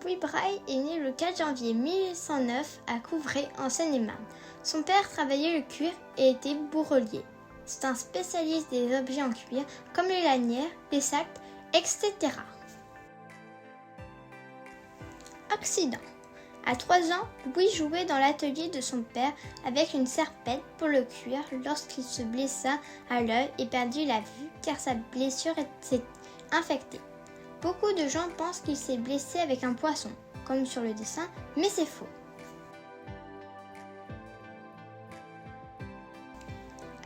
Louis Braille est né le 4 janvier 1809 à Couvray, en Seine-et-Marne. Son père travaillait le cuir et était bourrelier. C'est un spécialiste des objets en cuir comme les lanières, les sacs, etc. Accident. À 3 ans, Louis jouait dans l'atelier de son père avec une serpette pour le cuir lorsqu'il se blessa à l'œil et perdit la vue car sa blessure s'est infectée. Beaucoup de gens pensent qu'il s'est blessé avec un poisson, comme sur le dessin, mais c'est faux.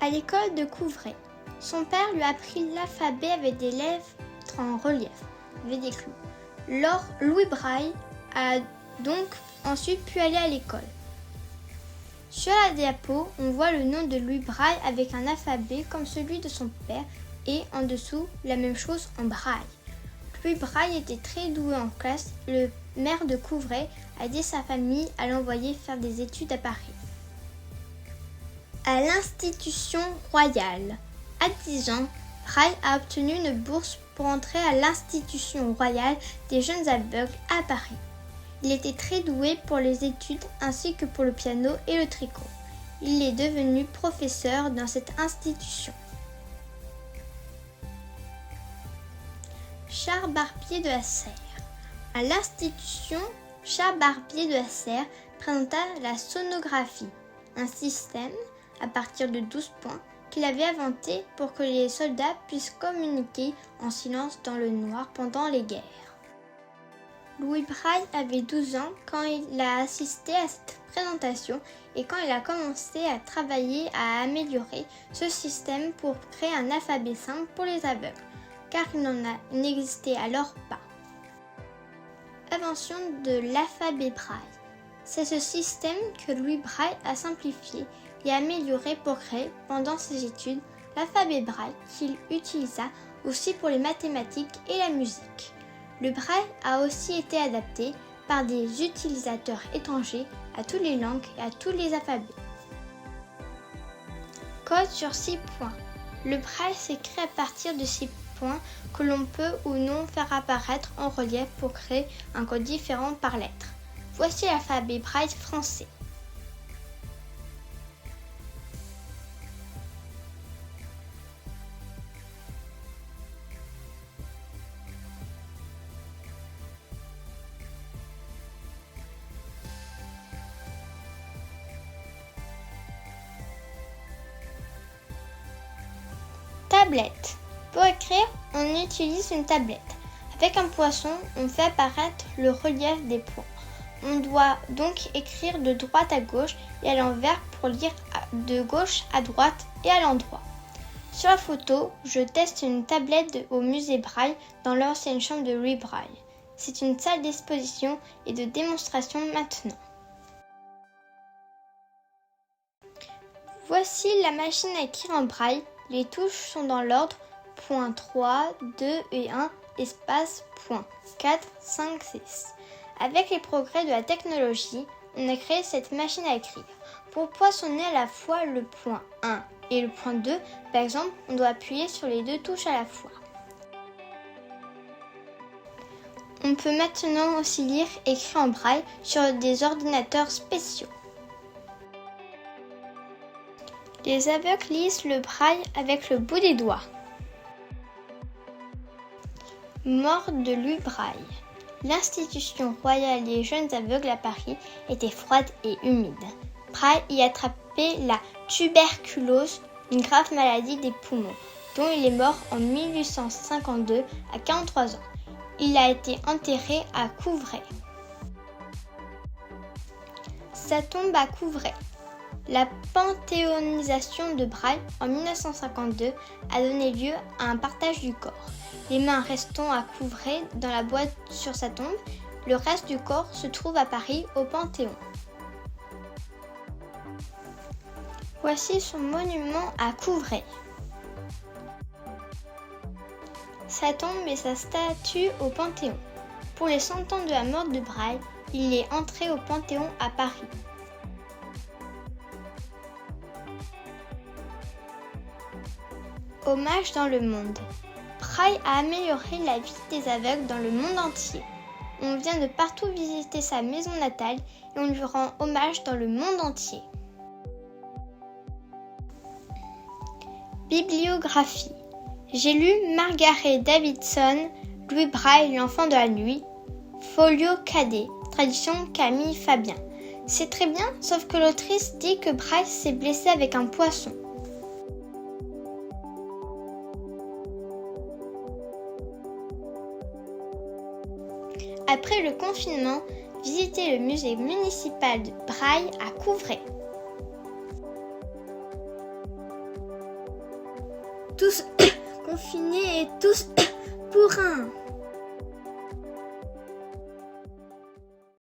À l'école de Couvray, son père lui a appris l'alphabet avec des lettres en relief, avec des clous. Louis Braille a donc ensuite pu aller à l'école. Sur la diapo, on voit le nom de Louis Braille avec un alphabet comme celui de son père et en dessous la même chose en braille. Louis Braille était très doué en classe. Le maire de Couvray a dit à sa famille à l'envoyer faire des études à Paris. À l'institution royale. À 10 ans, Braille a obtenu une bourse pour entrer à l'institution royale des jeunes aveugles à Paris. Il était très doué pour les études ainsi que pour le piano et le tricot. Il est devenu professeur dans cette institution. Charles Barbier de la Serre. À l'institution Charles Barbier de la Serre présenta la sonographie, un système à partir de 12 points qu'il avait inventé pour que les soldats puissent communiquer en silence dans le noir pendant les guerres. Louis Braille avait 12 ans quand il a assisté à cette présentation et quand il a commencé à travailler à améliorer ce système pour créer un alphabet simple pour les aveugles, car il n'existait alors pas. Invention de l'alphabet Braille. C'est ce système que Louis Braille a simplifié et amélioré pour créer, pendant ses études, l'alphabet Braille qu'il utilisa aussi pour les mathématiques et la musique. Le Braille a aussi été adapté par des utilisateurs étrangers à toutes les langues et à tous les alphabets. Code sur 6 points. Le Braille s'écrit à partir de 6 points que l'on peut ou non faire apparaître en relief pour créer un code différent par lettre. Voici l'alphabet Braille français. Tablette. Pour écrire, on utilise une tablette. Avec un poisson, on fait apparaître le relief des points. On doit donc écrire de droite à gauche et à l'envers pour lire de gauche à droite et à l'endroit. Sur la photo, je teste une tablette au musée Braille dans l'ancienne chambre de Louis Braille. C'est une salle d'exposition et de démonstration maintenant. Voici la machine à écrire en Braille. Les touches sont dans l'ordre point 3, 2 et 1, espace, point 4, 5, 6. Avec les progrès de la technologie, on a créé cette machine à écrire. Pour poinçonner à la fois le point 1 et le point 2, par exemple, on doit appuyer sur les deux touches à la fois. On peut maintenant aussi lire et écrire en Braille sur des ordinateurs spéciaux. Les aveugles lisent le Braille avec le bout des doigts. Mort de Louis Braille. L'institution royale des jeunes aveugles à Paris était froide et humide. Braille y attrapait la tuberculose, une grave maladie des poumons, dont il est mort en 1852 à 43 ans. Il a été enterré à Couvray. Sa tombe à Couvray. La panthéonisation de Braille en 1952 a donné lieu à un partage du corps. Les mains restant à Couvray dans la boîte sur sa tombe, le reste du corps se trouve à Paris au Panthéon. Voici son monument à Couvray. Sa tombe et sa statue au Panthéon. Pour les 100 ans de la mort de Braille, il est entré au Panthéon à Paris. Hommage dans le monde. Braille a amélioré la vie des aveugles dans le monde entier. On vient de partout visiter sa maison natale et on lui rend hommage dans le monde entier. Bibliographie. J'ai lu Margaret Davidson, Louis Braille, l'enfant de la nuit, folio cadet, traduction Camille Fabien. C'est très bien, sauf que l'autrice dit que Braille s'est blessé avec un poisson. Après le confinement, visitez le musée municipal de Braille à Couvray. Tous confinés et tous pour un.